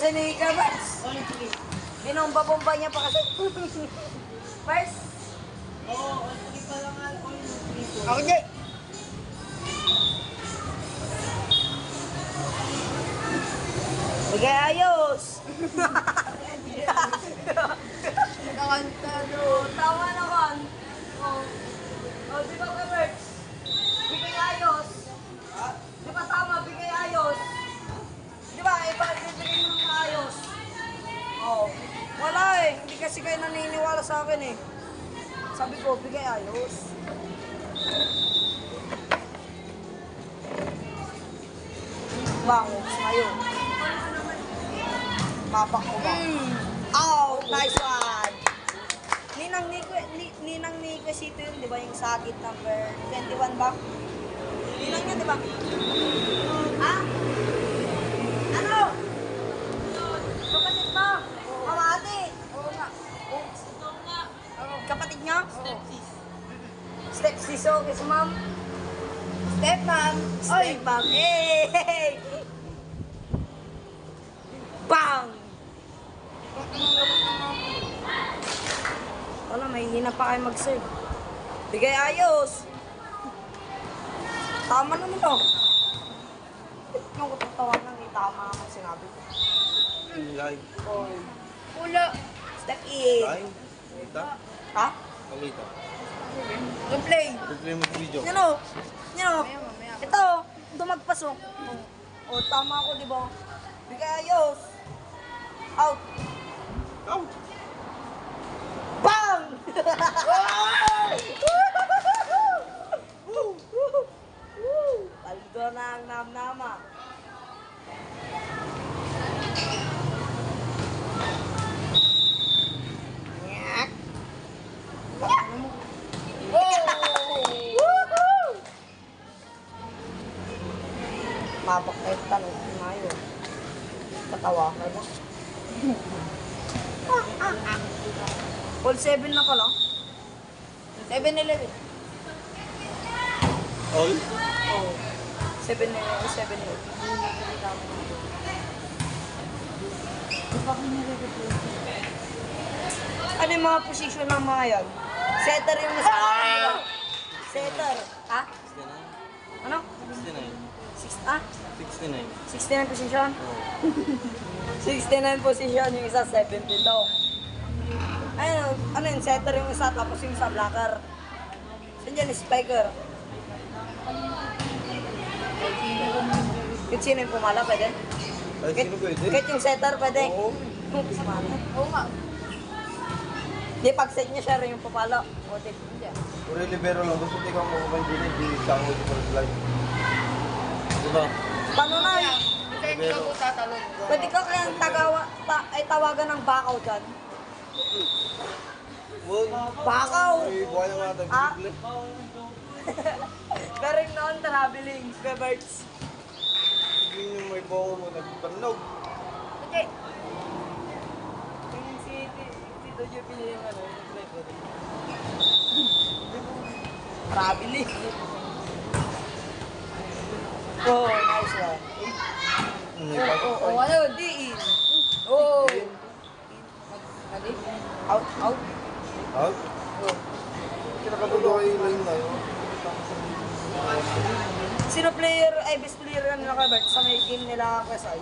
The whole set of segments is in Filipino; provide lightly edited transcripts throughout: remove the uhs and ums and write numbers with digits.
kasi ni Kabats. Binomba-bomba niya pa kasi. First. Oo, hindi pa lang ako yung Ako di. Bigay ayos. nakanta no. Tama naman. Oh. Oh, di ba Kabats? Bigay ayos. Di ba tama, bigay ayos? Di ba, ibigay mo ng maayos. Oh. Wala eh. Hindi kasi kayo naniniwala sa akin eh. Sabi ko, bigay ayos. Bango, ngayon. Mapak mo ba? Oh, nice one! Ninang ni Quesito yun, di ba? Yung sakit number 21 ba? Ninang yun, di ba? Ha? Ano? Kapatid mo? Mamati? Oo nga. Kapatid niya? Stepsis. Stepsis, okay si ma'am? Stepmom. Stepmom. Hey! Bang! Wala, may hina pa kayo mag-serve. Bigay ayos. Tama naman to. Yung katatawan lang, tama naman sinabi ko. Live. Pula. Step in. Live? Kamita? Ha? Kamita. Yung play. Replay mo sa video. Yan o. Yan o. Mamaya. Ito, dumagpas o. O, tama ako, di ba? Bigay ayos. Out. Out! Bang! Paldo na ang namnama. Nyak. Mapak kahit tanong ngayon. Katawa ka ba? Full 7 na pala. 7-Eleven. All? Oh. 7 na yun, 7 na yun. Ano yung mga posisyon ng mga yan? Setter yung isa. Setter. Ha? 69. Ano? 69. 69 position? Oh. 69 position yung isa, 70 daw. Ayun, ano yun, setter yung isa, tapos yung isa, blocker. Saan dyan, spiker. Kahit sino yung pumala, pwede? Ay, sino pwede? Kahit yung setter, pwede? Oo. Oo nga. Di, pag set niya siya rin yung pumala. O, di. Puro libero lang. Gusto ikaw makapag din. Hindi sa ako dito sa live. Diba? Paano na? Kasi hindi ka po tatalon. Pwede ka kayang ay tawagan ng bakaw dyan. Well, Bakaw! ay buhay naman natin. Ah? Bigla. Garing noon, traveling, Beberts. Bigla yung may buho mo nagpanog. Okay. Yung si Tito Jubil yung ano, yung driver. Traveling. Oh, nice one. Oo, ano, diin. Oo. Mali. Out, out. Out? Kinakatuloy yung line na yun. Sino player, ay best player na nila kay Bert sa may game nila KSI?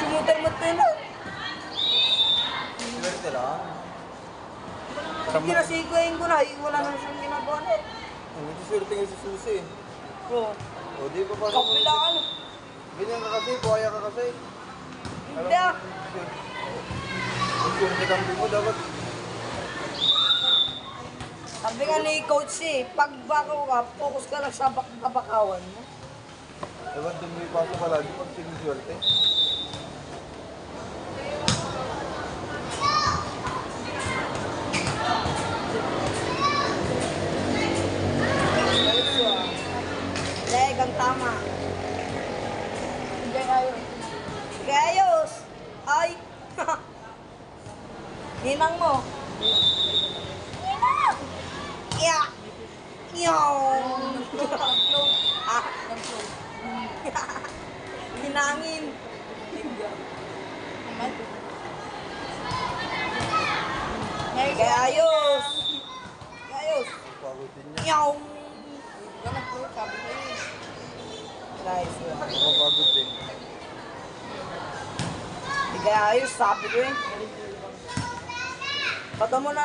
Sumuter mo ito na. Swerte lang. Kinasiguin ko na, wala na siyang ginagawa na. Hindi swerte nga si Susi. Oo. O di pa pa. Kapilaan. Ganyan ka kasi, buhaya ka kasi. Hindi ah. Ang swerte kang mo dapat. Sabi nga ni coach eh, pag bakaw ka, focus ka lang sa kabakawan mo. Dapat din may paso palagi pag siniswerte. Leg ang tama. Hindi kayo. Gayos! Ay! Ninang mo. Ninang! Yeah! Yaw! Ah! hinangin. Naman. Kaya ayos. Kaya ayos. Pagod din niya. Nyaw. Ganun po, sabi ko eh. Nice. Nakapagod din. Hindi kaya ayos, sabi ko eh. Bato mo na.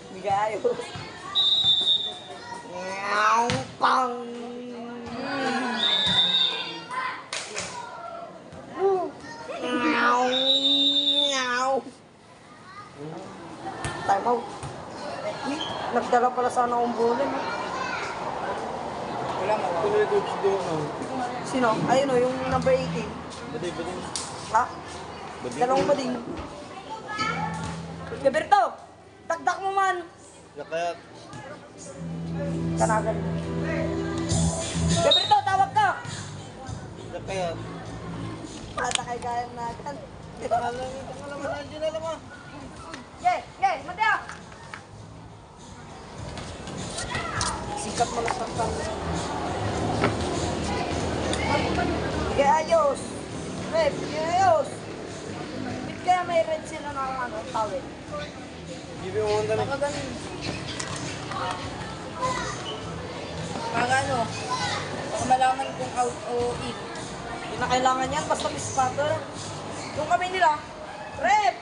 Hindi kaya ayos. Nyaw. Pang. Nyaw. Nyaw. Time out. Nagdala pala sana akong bulin. Wala mo. Sino yung coach doon? Sino? Ayun o, yung number 18. Bading. Ha? Dalawang ba din? Gaberto! Takdak mo man! Yakayat. Kanagan. Gaberto, tawag ka! Yakayat. Pata kay kaya nagan. Alam mo, nandiyan alam mo. Ye, Mateo! Sikat mo na sa kanya. Sige, ayos! Rep, sige, ayos! Bit kaya may red sila na tawid. Give me one Baka ganun. Baka ano, baka malaman kung out o in. Hindi na kailangan yan, basta may spatter. Yung kami nila, rep!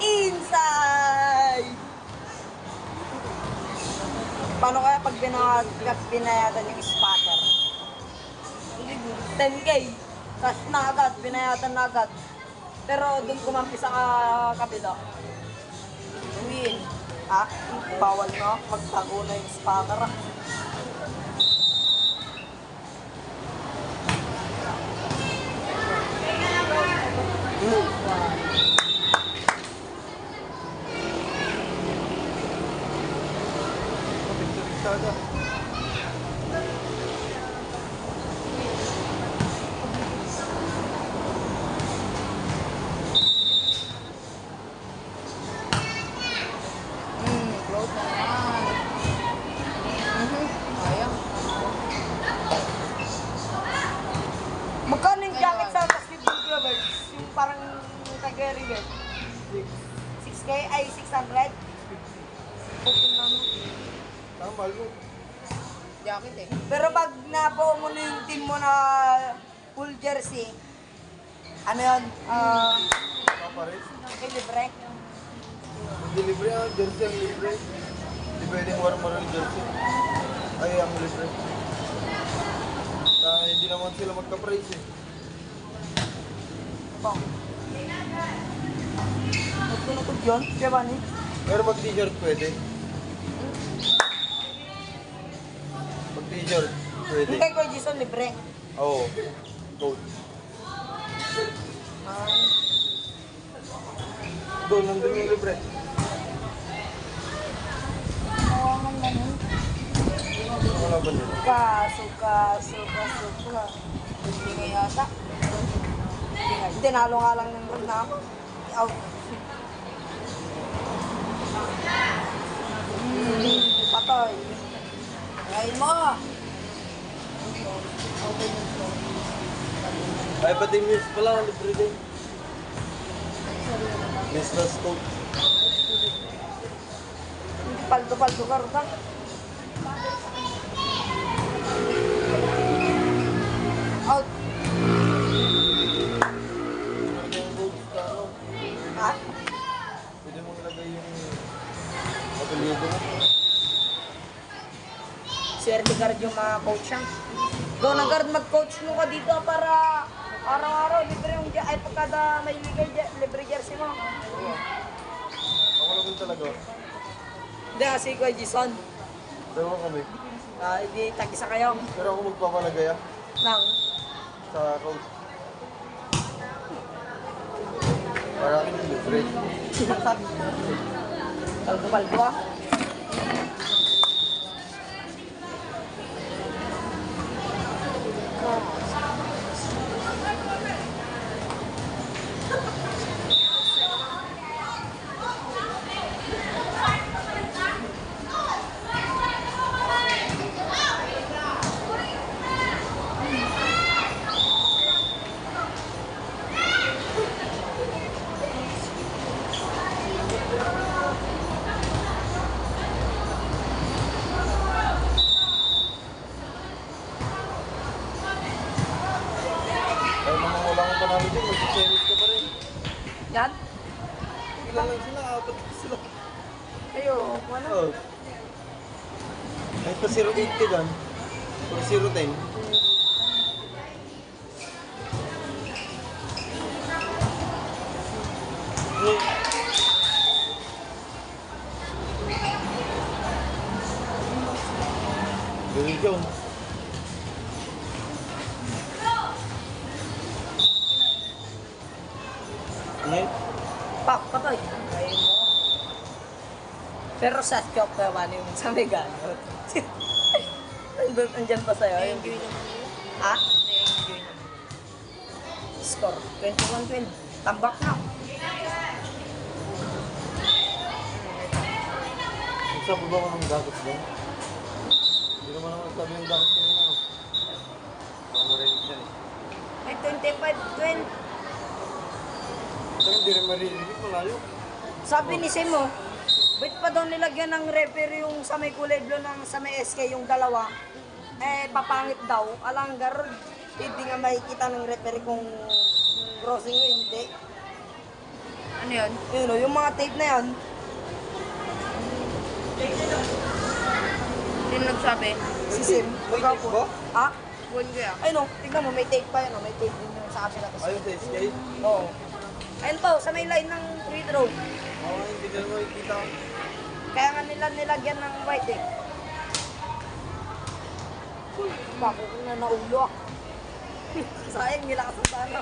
Inside! Paano kaya pag binayadan yung spatter? 10K. Cash na agad, binayadan na agad. Pero doon kumampi sa kabila. Win. Ha? Bawal no? Magtago na yung spatter. Sada. Close na naman. Sayang. Magkano yung jacket sa basketball clubbers? Yung parang kagari ba? 6K? Ay, 600? Okay na no? Tama mo. Jacket eh. Pero pag nabuo mo na yung team mo na full jersey, ano yun? Papares. Libre. Hindi libre ang jersey ang libre. Hindi pwedeng warmer ang jersey. Ay, ang libre. Hindi naman sila magka-price eh. Bang. Magtunod yun? Kaya ba ni? Pero pag t-shirt pwede. Pag t-shirt pwede. Hindi ko Jason libre. Oo. Coach. Doon, nandun yung libre. Wala ba nila? Kaso. Hindi nga yata. Hindi, nalo nga lang ng run na ako. Out. Patay. Ngayon mo. Ay, pati miss pala, libre din. Miss na scope. Paldo ka rin. Out. Pwede yung gold sa ano. Ha? Pwede mong ilagay yung apelyido mo. Swerte guard yung mga coach siya. Go na guard mag-coach mo ka dito para araw-araw libre yung ay pagkada may libre jersey mo. Ako naman talaga. Hindi kasi ko Jason. Dalawa kami. Hindi tag-isa kayo. Pero ako magpapalagay Nang. sa coach. Para akin yung libre. Paldo ah. Ilan lang sila, apat sila. Ayo, ano? Oo. Kahit pa 0.8 ka dyan, or 0.10. Gawin yun. Ngayon? Pak, patay. Ayun mo. Pero sa chok ka ba yung sa may ganot? Andyan pa sa'yo. Yung... Na-enjoy naman nila. Ha? Na-enjoy naman. Score. 21-12. Tambak na. Sabi ba ko ng dagat mo? Hindi naman ako sabi ng dagat kanina. No? Baka marinig yan eh. Ay, 25-12. Saka hindi rin marinig, malayo. Sabi ni Simo, ba't pa daw nilagyan ng referee yung sa may kulay blue ng sa may SK yung dalawa? Eh, papangit daw. Alang garod. Hindi nga makikita ng referee kung crossing o hindi. Ano yun? Yun o, yung mga tape na yan. Sino nagsabi? Si Sim. May tape ba? Ha? Buwan ko yan. Ay no, tignan mo, may tape pa yan. May tape din yung sa kapila. Ayun sa SK? Oo. Ayun po, sa may line ng free throw. Oo, hindi na naman makikita. Kaya nga nila nilagyan ng white eh. Bako ko na naulo ah. Sayang, nilakas ang sana.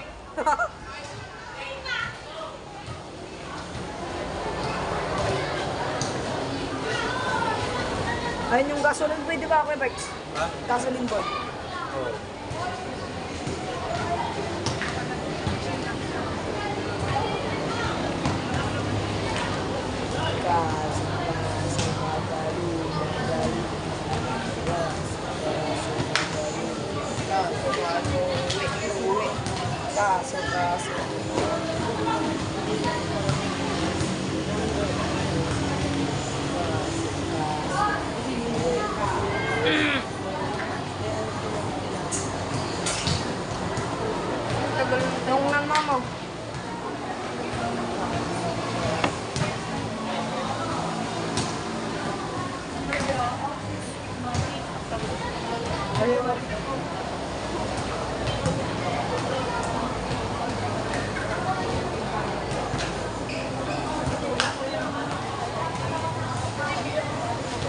Ayun yung gasoline boy, di ba ako, Bert? Ha? Gasoline boy. Oo. Kaso. Tagal Yung nang mama.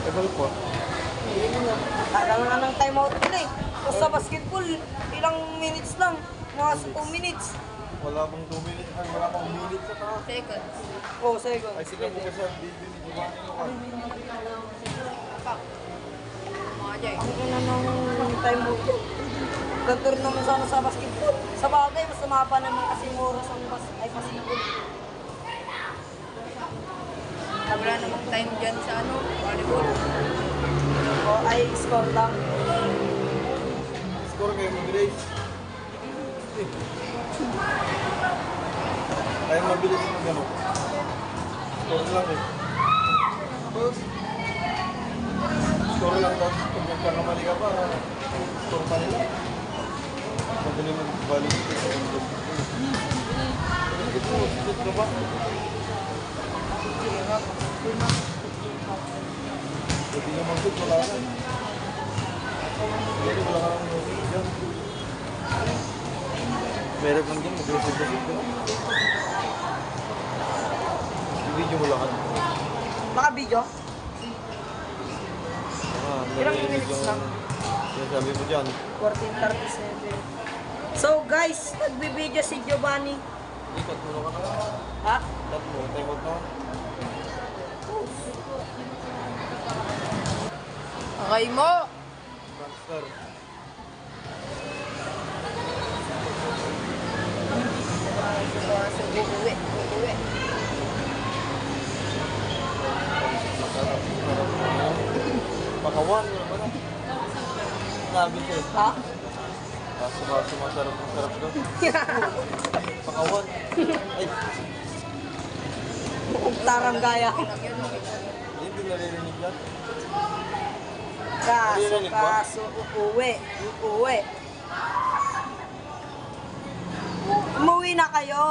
Tagal po. Tagal nga ng time out nila eh. Tapos sa basketball, ilang minutes lang. Mga 2 minutes. Wala pang 2 minutes. Ay, wala pang minutes sa taas. seconds. Oh, second. Ay, sila po kasi ang video ni Giovanni Local. Mga jay. Ang ina ng time out. Gantur naman sana sa basketball. Sa bagay, mas tumapa naman kasi yung oras ang basketball. Wala namang time dyan sa ano, volleyball. O ay score lang. Score kayo mabilis. Kaya mabilis na gano'n. Score lang eh. Tapos, score lang tapos pag nagkakamali ka pa, score pa nila. Madali mag-value ito sa mundo. Ito, shoot ka ba? Pwede naman shoot, wala ka. Pwede wala ka ng music dyan. Meron lang dyan, mag-resip-resip ka. I-video mo lang. Naka-video? Ilang narinig minutes yung lang? sinasabi mo dyan. 14:37. So guys, nagbibideo si Giovanni. Ikot mo ka na. Ha? Tat mo, time out na. Okay mo! Transfer. Uuwi. Masarap. Pakawan mo naman. Sabi ko eh. Ha? Kaso masarap daw. Pakawan. Ay, Tarang gaya. hindi naririnig yan. Kaso, uuwi. Umuwi na kayo.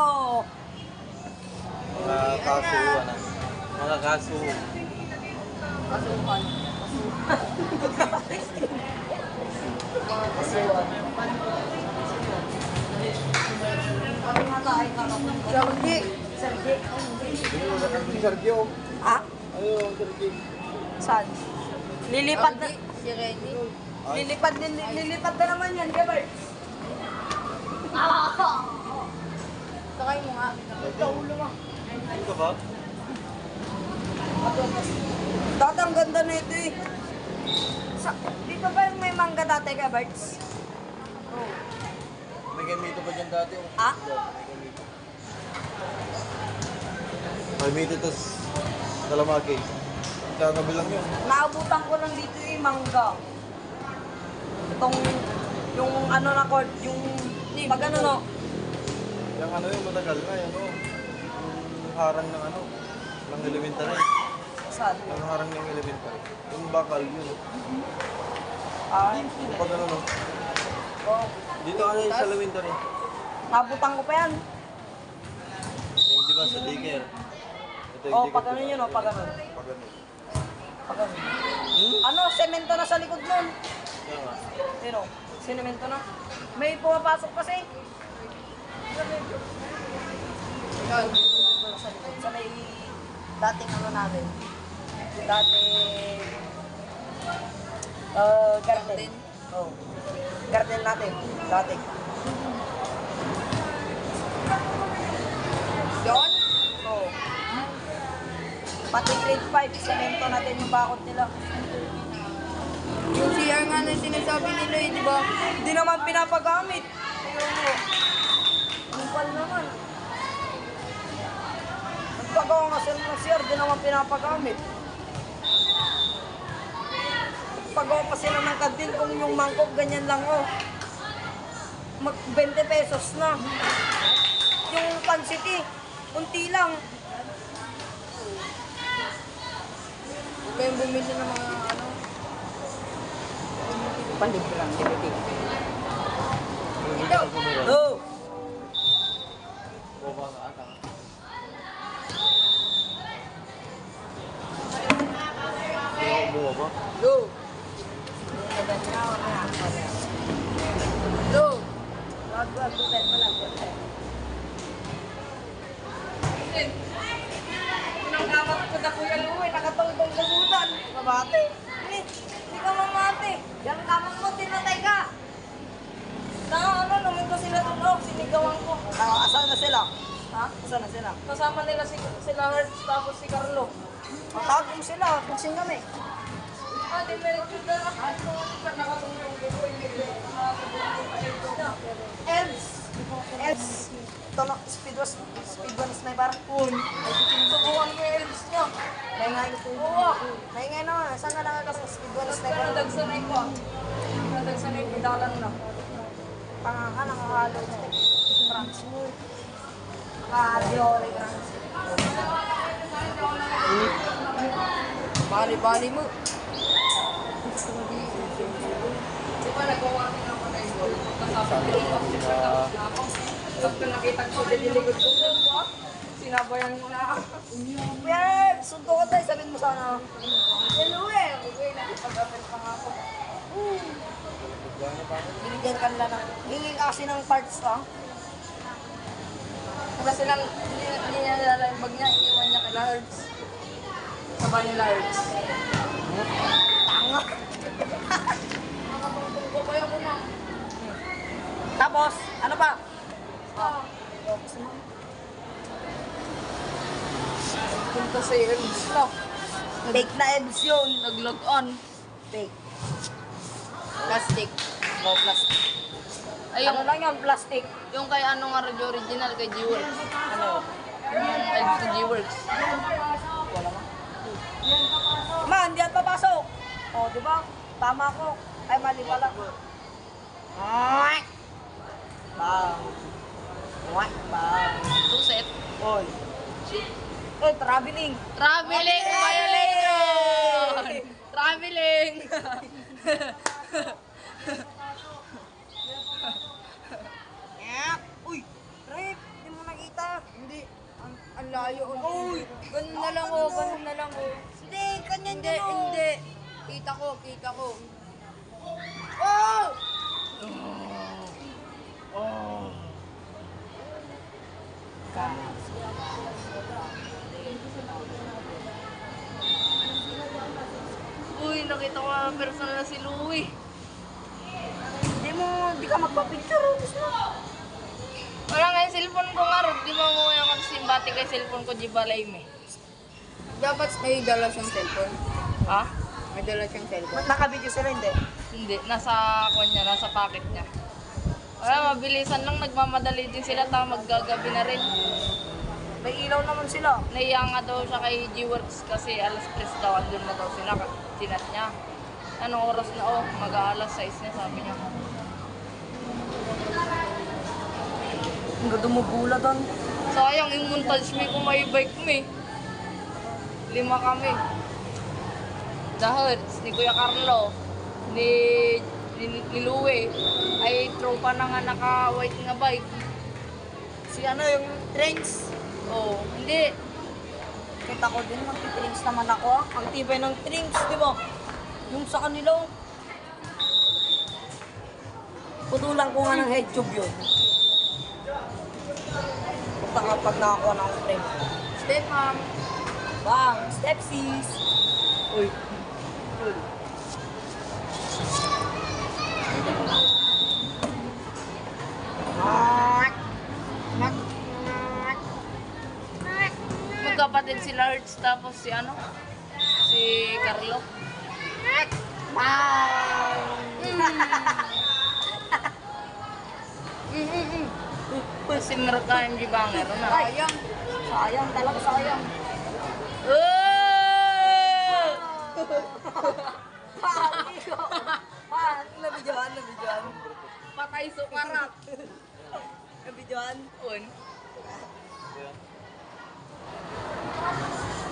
Mga kasuhan. Mga kasu. Kasuhan. Mga kasuhan. Kami nga tayo kakapun ko. Sergi. Sergi. Ayun, nakakita Sergio. Ah? Ayun, Sergio. Saan? Lilipat na. Si Renny. Lilipat na naman yan, Gabert. Sakay mo nga. Kaulo mo. Ayun ka ba? Dati ang ganda na ito eh. Dito ba yung may mangga dati, Gabert? Oh. May gamito pa dyan dati. Oh. Ah? May gamito tas Kalamaki. Kagabi lang yun. Naabutan ko lang dito yung mangga. Itong, yung ano na court, yung pag ano no. Yung ano yun, matagal na yun. Oh. Yung harang ng ano, ng elementary. Saan? Yung harang ng elementary. Yung bakal yun. Ay, Yung pag ano no. oh. Dito ano yung sa elementary. Naabutan ko pa yan. Yung di ba sa daycare. Ito yung Oh, daycare, pag ano diba? yun, oh, pag ano. Pag ano. Pag ano. Hmm? Ano, semento na sa likod nun. Kaya nga. Pero, sinemento na. May pumapasok kasi. Yan. Sa likod, sa may dating ano namin. Dating garden. Oh. Garden natin, dating. Yun? Oh. Pati grade 5, semento natin yung bakod nila. Yung CR nga na yung sinasabi nila eh, di ba? Hindi naman pinapagamit. Ayun mo. Lupal naman. Nagpagawa nga sila ng CR, di naman pinapagamit. Nagpagawa pa sila ng kantin kung yung mangkok ganyan lang oh. Mag 20 pesos na. Yung pansiti, kunti lang. Huwag kayong bumili ng mga ano. Panlibre lang, DVD. Ito! Oh! Boba ka ata. Hindi ako boba. Go! Lo! Wag, butet mo lang, butet. Pinanggamat ko na Kuya Luwi, nakatulong galutan. Kabate. Hindi ka mamate. Yan kamang mo, tinatay ka. Namin ko sila doon, oh, sinigawan ko. Asan na sila? Ha? Asan na sila? Kasama nila sila Hertz, tapos si Carlo. Matagong sila, kutsing kami. Di meron na ako. Nakatulong ko Elves. Ito na, speed one sniper. Subukan ko yung elves nyo. Naingay ko. Oo. Naingay na. Saan ka nakakasa speed one sniper? Nadagsanay ko. Nadagsanay ko. Dalan na. Pangaka, nakahalo. France mo. Nakahalo. Bali-bali mo. Di ba nagawa din ako na yung goal? Pagkasabi ko ako. Tapos nakita ko sa diligod ko. Sinabayan mo na ako. Kuya, sunto ko tayo. Sabihin mo sana. Hello eh. Okay na. Ipag-apel pa nga ako. Binigyan ka nila ng... Hingi ka kasi ng parts ka. Kasi lang, hindi niya nalala yung bag niya. Iniwan niya kay Lards. Sabay ni Lards. Tanga. Tapos, ano pa? Punta sa Elves na. Fake na EBS yun. Nag-log on. Fake. Plastic. No plastic. Ay, Ano lang yan, plastic. yung kay ano nga radyo original, kay G-Works. Ano? Elves to G-Works. Wala ma. Ma, hindi yan papasok. O, di ba? Tama ko. Ay, mali pala. Bang! Bang! Two set. Oy. Oy, traveling. Traveling violation! Traveling! Uy, Rep, hindi mo nakita. Hindi. ang layo. Uy! Ganun na lang oh, ganun na lang oh. Hindi, kanya Hindi, hindi. Kita ko, kita ko. Oh! Uy, nakita ko na personal na si Louie. Di ka magpa-picture, gusto mo. Wala nga yung cellphone ko nga, Rod. Di mo mo yung simbati kay cellphone ko, di balay me. Dapat may dala siyang cellphone. Ha? May dala siyang cellphone. Naka-video sila, hindi? Hindi, nasa kanya, nasa pocket niya. Wala, mabilisan lang, nagmamadali din sila, tama maggagabi na rin. May ilaw naman sila. Naiya nga daw siya kay G-Works kasi alas 3 daw, andun na daw sila, sinat niya. Anong oras na, oh, mag-aalas 6 na, sabi niya. Ang dumubula doon. Sayang, yung montage me kung may bike me. 5 kami. Dahil, ni Kuya Carlo, ni Louie, ay tropa na nga naka-white nga bike. Si ano, yung trains. Oh, hindi. Kita ko din, magti-trains naman ako. Ah. Ang tibay ng trains, di ba? Yung sa kanila. Putulan ko nga ng head tube yun. Punta ka pag nakakuha ng train. Step ma'am. Bang, step sis. Uy. Magkapatid sila Hertz tapos si ano? Si Carlo. Si Merka MG Banger na. Sayang. Sayang, talaga sayang. Oh! Nabidyohan. Patay sukarat. Nabidyohan. Un.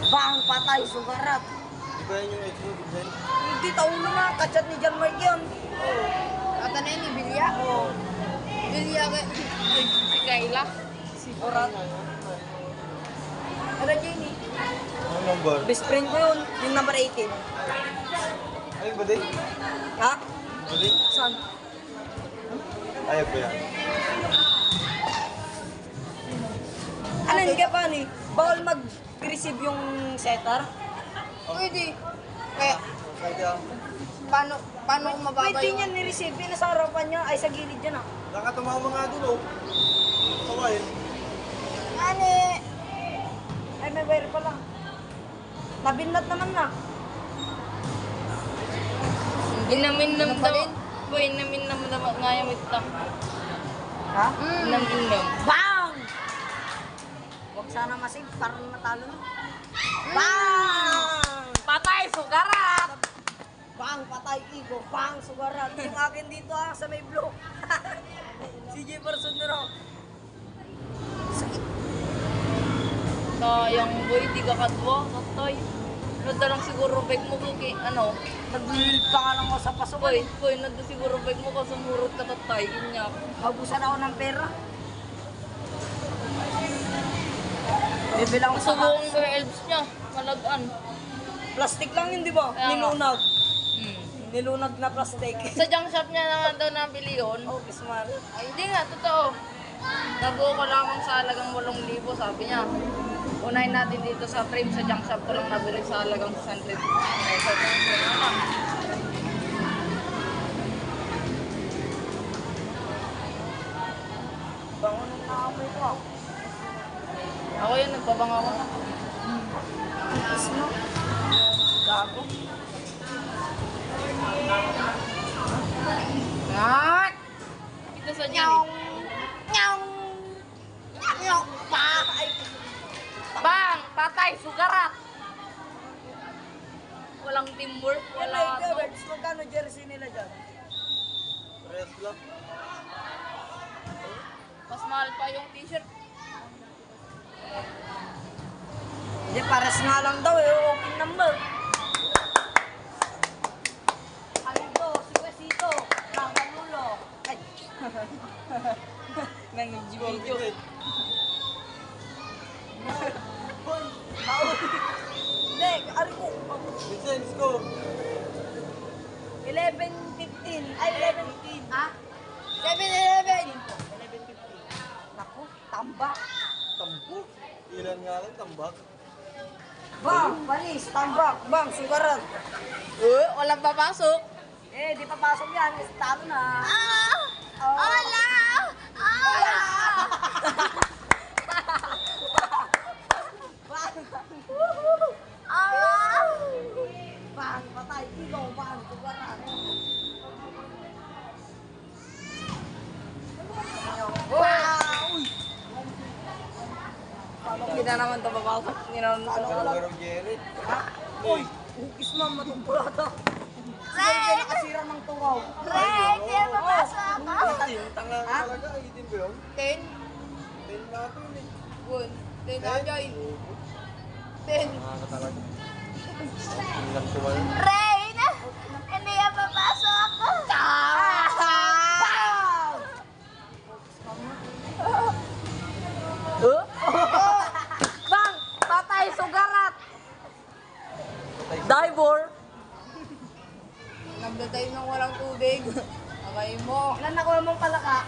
Bang, patay, sugarat. Di ba yan yung extra design? Hindi, taon na nga. Kachat ni John Mark yun. Ata na yun, ni Bilya. Oo. Bilya ka. Si Kayla. Si Borat. Ano, Jenny? Ano number? Best friend ko yun. Yung number 18. Ay, ba din? Ha? Ba din? Saan? Ayaw ba yan? Ano, hindi ka pa ni? Bawal mag-receive yung setter? Pwede. Kaya, Kaya, paano kung mababa Pwede yung... niya ni-receive. Yung nasa harapan niya. Ay, sa gilid yan ah. nakatumama nga dun oh. Tawain. Ani! Ay, may wire pa lang. Nabinat naman na. Inamin-nam Ano pa daw. rin? Boy, inamin-nam daw nga yung itak. Ha? Inamin-nam. Bang! Huwag sana masig. Parang natalo na. Bang! Patay sukarat! Bang! Patay igo. Bang! Sugarat. Yung akin dito ah, sa may blue. si Jefferson na raw. Sakit. Sayang boy, di ka kadwa, tatay. Nada lang siguro bike mo kung ano. Naglilid pa nga lang ako sa pasukan. Boy, nada siguro bike mo kung sumurot ka tatay. Inyak. Mabusan ako ng pera. Bibilang ko sa Subukan ko yung elves niya. Malagaan. plastic lang yun, di ba? Kaya nga. Nilunag. Hmm. Nilunag na plastic. Sa junk shop niya na nga daw nabili yun. Oh, Bismar. Ay, hindi nga, totoo. Nabuo ko lamang sa halagang 8,000, sabi niya. Unahin natin dito sa frame sa junk shop ko lang nabili sa halagang 100 pesos. Bango nang naamoy ko. Ako yun, nagpabang ako. Tapos mo. Gago. Ngak! Ito sa Jenny. Nyong! Nyong! Pa! Ay! Bang! Patay! Sugarat! Walang teamwork, Yan wala ay, ato. Roberts. Magkano jersey nila dyan? Rest lang. Mas mahal pa yung t-shirt. Hindi, pares nga lang daw eh. Okay number. Aldo, si Quesito, Ramalulo. Ay! Nang video. Vincent, score. 11-15. Ay, 11-15. Ha? 7-11. 11-15. Naku, tambak. Tambok. Ilan nga lang, tambak. Bang, panis, tambak. Bang, sugaran. Walang papasok. Eh, di papasok yan. Talo na. Oh. Wala! Bang, patay. Ikaw, bang, sugaran. Hindi na naman ito papasok. Hindi na naman ito. Garong Jerry. Uy, hukis mo, matumpulata. Siguro kayo nakasira ng tungaw. Tanga talaga, itin ba yun? 10. 10 natin eh. Good. 10 na, Joy. 10. Tanga ka talaga. Tingnan ko ba yun? Hindi yan papasok. Bang, patay, sugarat. Divor. Nagdatayo ng walang tubig. Akay mo. Ilan nakuha mong palaka?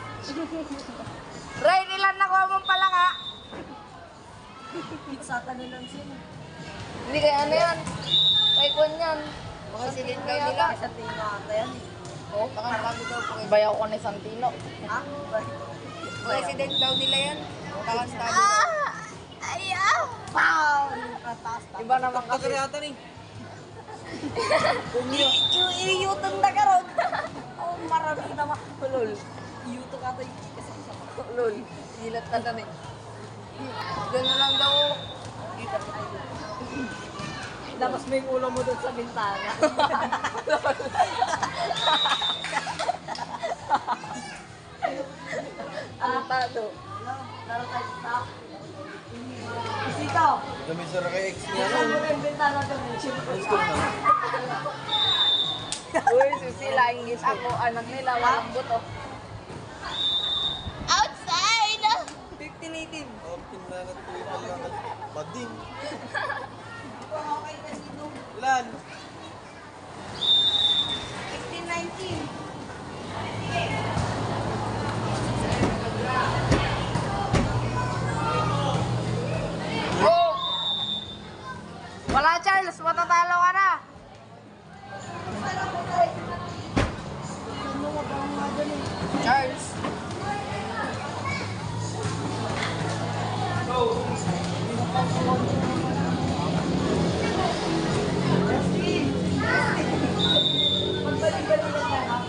Rain, ilan nakuha mong palaka? Satan nilang sino. Hindi kaya ano yan. Kay Kwan yan. Mga silid kayo nila. Sa tingin ata yan eh. Oo, baka marami daw po. Bayaw ko ni Santino. Ha? President daw nila yan. Baka sabi Ayaw! Pow! Kataas na. Iba naman kasi. Tagaryatan eh. Iyutong na ka ron. Oh, marami naman. Lol. Iyutong ka tayo. Kasi isa pa. Lol. Silat na na eh. gano'n lang daw. Tapos may ulo mo doon sa bintana. Antado. Laro tayo sa Isito. Dami sa kay ex niya. Saan mo rin bintana doon? Let's go na. Uy, susilaing gis ako. Anak nila, walang buto. Outside! 15-18. Oh, pinlangat ko yung paglangat. Bading. Ilan? 16-19. Oh! Wala, Charles. Matatalo ka na. Charles. Pagbalik-balik lang tayo.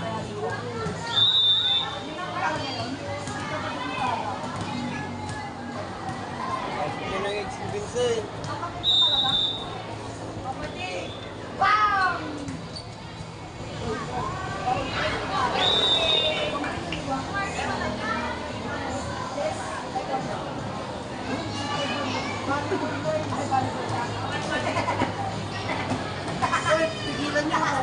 Yun ang ex ni Vincent. Pigilan niyo ako.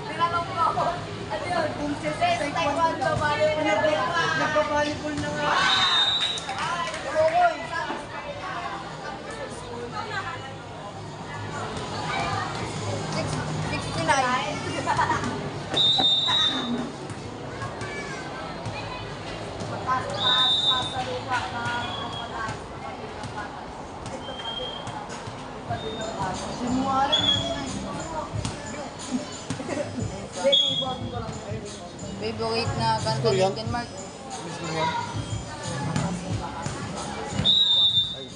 Tinanong mo ako. Ano yun? Kung sa taekwondo, nagpa-volleyball na nga. Kukoy. 69. Mataas sa lupa na mataas na pati ng bata. Ito pa din. Ipa din ng bata. Simuhalin na nila. Very important ko lang. Favorite na kanta ni Denmark. Miss mo yan? Ay.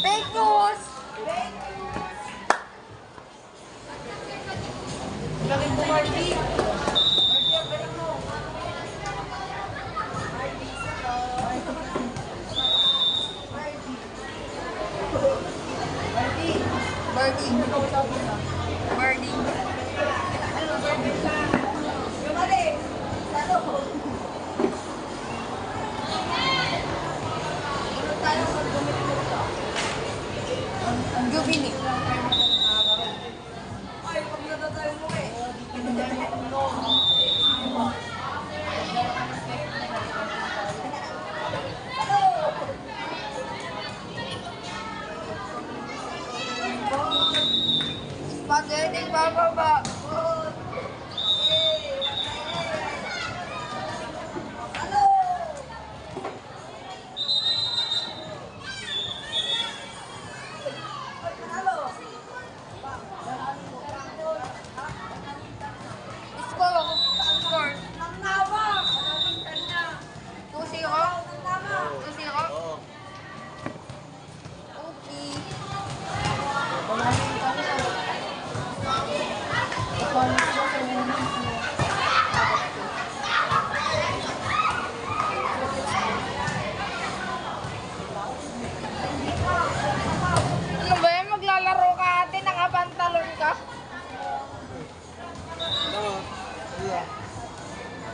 Fake news! Galing mo, Marty. Marty, ang galing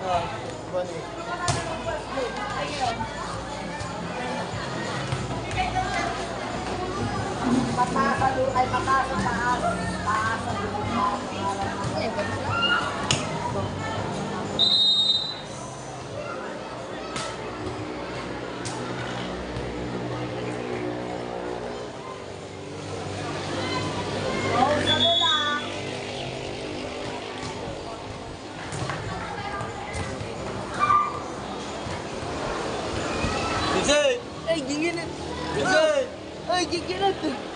ka. Bani. Pataas ang ay pataas ang taas. Taas ang taas. Ay, ba't siya? Oh, sabi lang. Vincent! Ay, gigilid! Vincent! Ay, gigilid!